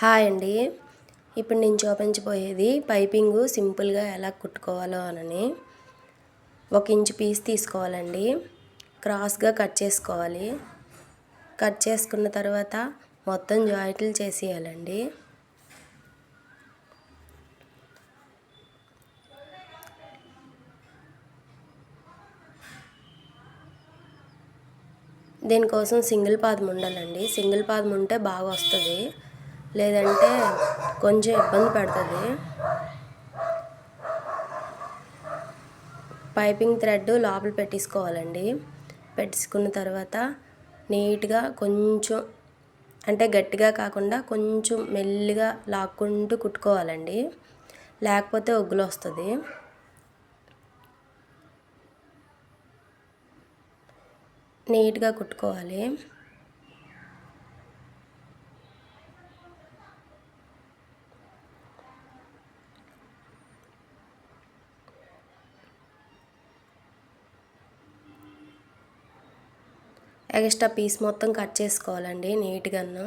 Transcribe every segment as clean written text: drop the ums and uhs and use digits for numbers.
Hi అండి. ఇప్పుడు నేను చూపించబోయేది పైపింగ్ సింపుల్గా ఎలా కుట్టుకోవాలో అని. 1 ఇంచ్ పీస్ తీసుకోవాలండి. క్రాస్గా కట్ చేసుకోవాలి. కట్ చేసుకున్న తర్వాత మొత్తం జాయింట్లు చేసేయాలండి. దీనికోసం సింగిల్ పాదం ఉండాలండి. సింగిల్ పాదం ఉంటే బాగా వస్తుంది, లేదంటే కొంచెం ఇబ్బంది పడుతుంది. పైపింగ్ థ్రెడ్ లోపల పెట్టేసుకోవాలండి. పెట్టేసుకున్న తర్వాత నీట్గా కొంచెం అంటే గట్టిగా కాకుండా కొంచెం మెల్లిగా లాక్కుంటూ కుట్టుకోవాలండి, లేకపోతే ఒగ్గులు వస్తుంది. నీట్గా కుట్టుకోవాలి. ఎక్స్ట్రా పీస్ మొత్తం కట్ చేసుకోవాలండి నీట్గాను.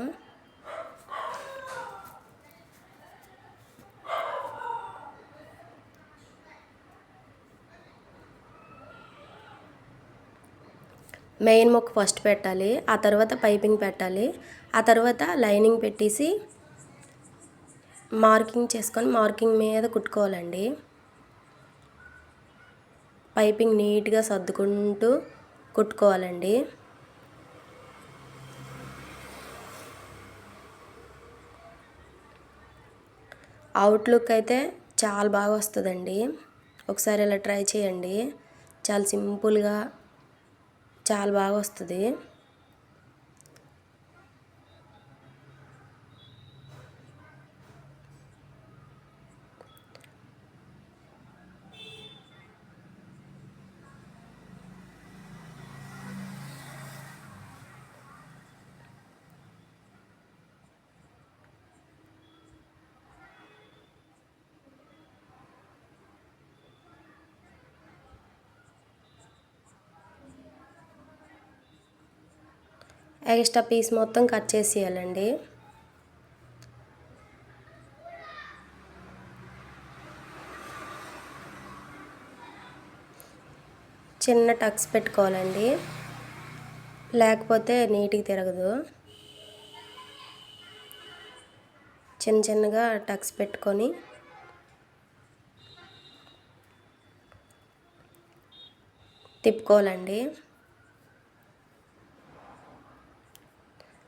మెయిన్ ముక్క ఫస్ట్ పెట్టాలి, ఆ తర్వాత పైపింగ్ పెట్టాలి, ఆ తర్వాత లైనింగ్ పెట్టేసి మార్కింగ్ చేసుకొని మార్కింగ్ మీద కుట్టుకోవాలండి. పైపింగ్ నీట్గా సర్దుకుంటూ కుట్టుకోవాలండి. అవుట్లుక్ అయితే చాలా బాగా వస్తుందండి. ఒకసారి ఇలా ట్రై చేయండి. చాలా సింపుల్గా చాలా బాగా వస్తుంది. ఎక్స్ట్రా పీస్ మొత్తం కట్ చేసేయాలండి. చిన్న టక్స్ పెట్టుకోవాలండి, లేకపోతే నీట్గా తిరగదు. చిన్న చిన్నగా టక్స్ పెట్టుకొని తిప్పుకోవాలండి.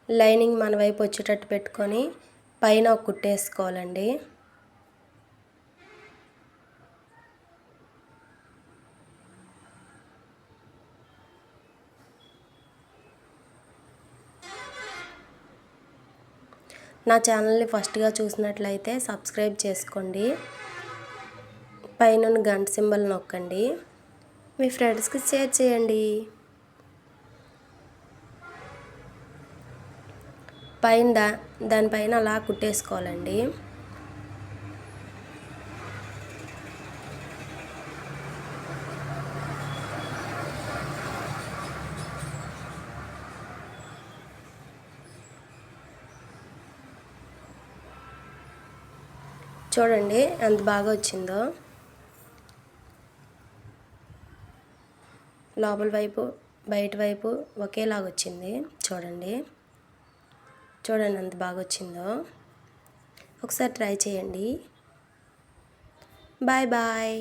లైనింగ్ మన వైపు వచ్చేటట్టు పెట్టుకొని పైన ఒక కుట్టేసుకోవాలండి. నా ఛానల్ని ఫస్ట్గా చూసినట్లయితే సబ్స్క్రైబ్ చేసుకోండి. పైన గంట సింబల్ నొక్కండి. మీ ఫ్రెండ్స్కి షేర్ చేయండి. దానిపైన అలా కుట్టేసుకోవాలండి. చూడండి ఎంత బాగా వచ్చిందో. లోపల వైపు బయట వైపు ఒకేలాగా వచ్చింది. చూడండి ఎంత బాగా వచ్చిందో. ఒకసారి ట్రై చేయండి. Bye bye.